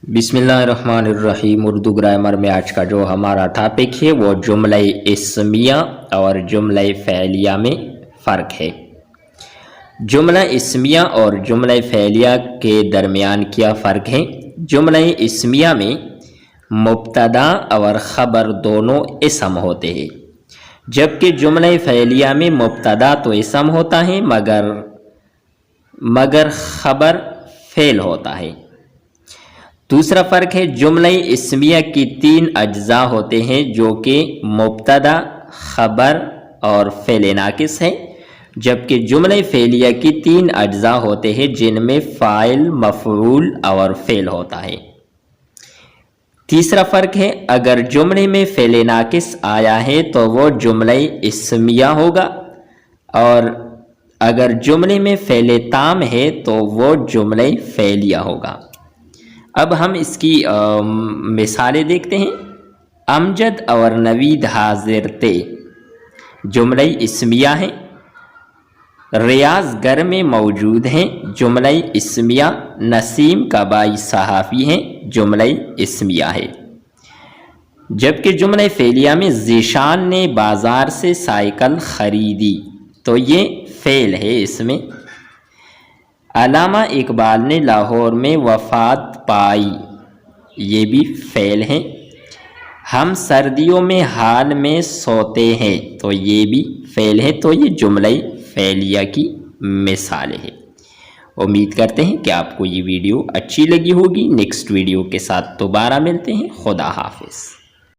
بسم اللہ الرحمن الرحیم۔ اردو گرامر میں آج کا جو ہمارا ٹاپک ہے وہ جملہ اسمیہ اور جملہ فعلیہ میں فرق ہے۔ جملہ اسمیہ اور جملہ فعلیہ کے درمیان کیا فرق ہے؟ جملہ اسمیہ میں مبتدا اور خبر دونوں اسم ہوتے ہیں، جبکہ جملہ فعلیہ میں مبتدا تو اسم ہوتا ہے مگر خبر فعل ہوتا ہے۔ دوسرا فرق ہے، جملہ اسمیہ کی 3 اجزاء ہوتے ہیں جو کہ مبتدا، خبر اور فعل ناقص ہے، جبکہ جملہ فعلیہ کی 3 اجزاء ہوتے ہیں جن میں فاعل، مفعول اور فعل ہوتا ہے۔ تیسرا فرق ہے، اگر جملے میں فعل ناقص آیا ہے تو وہ جملہ اسمیہ ہوگا، اور اگر جملے میں فعل تام ہے تو وہ جملہ فعلیہ ہوگا۔ اب ہم اس کی مثالیں دیکھتے ہیں۔ امجد اور نوید حاضر تھے، جملہ اسمیہ ہے۔ ریاض گھر میں موجود ہیں، جملہ اسمیہ۔ نسیم کا بھائی صحافی ہیں، جملہ اسمیہ ہے۔ جبکہ جملہ فعلیہ میں ذیشان نے بازار سے سائیکل خریدی، تو یہ فعل ہے اس میں۔ علامہ اقبال نے لاہور میں وفات پائی، یہ بھی فعل ہے۔ ہم سردیوں میں حال میں سوتے ہیں، تو یہ بھی فعل ہے۔ تو یہ جملہ فعلیہ کی مثال ہے۔ امید کرتے ہیں کہ آپ کو یہ ویڈیو اچھی لگی ہوگی۔ نیکسٹ ویڈیو کے ساتھ دوبارہ ملتے ہیں۔ خدا حافظ۔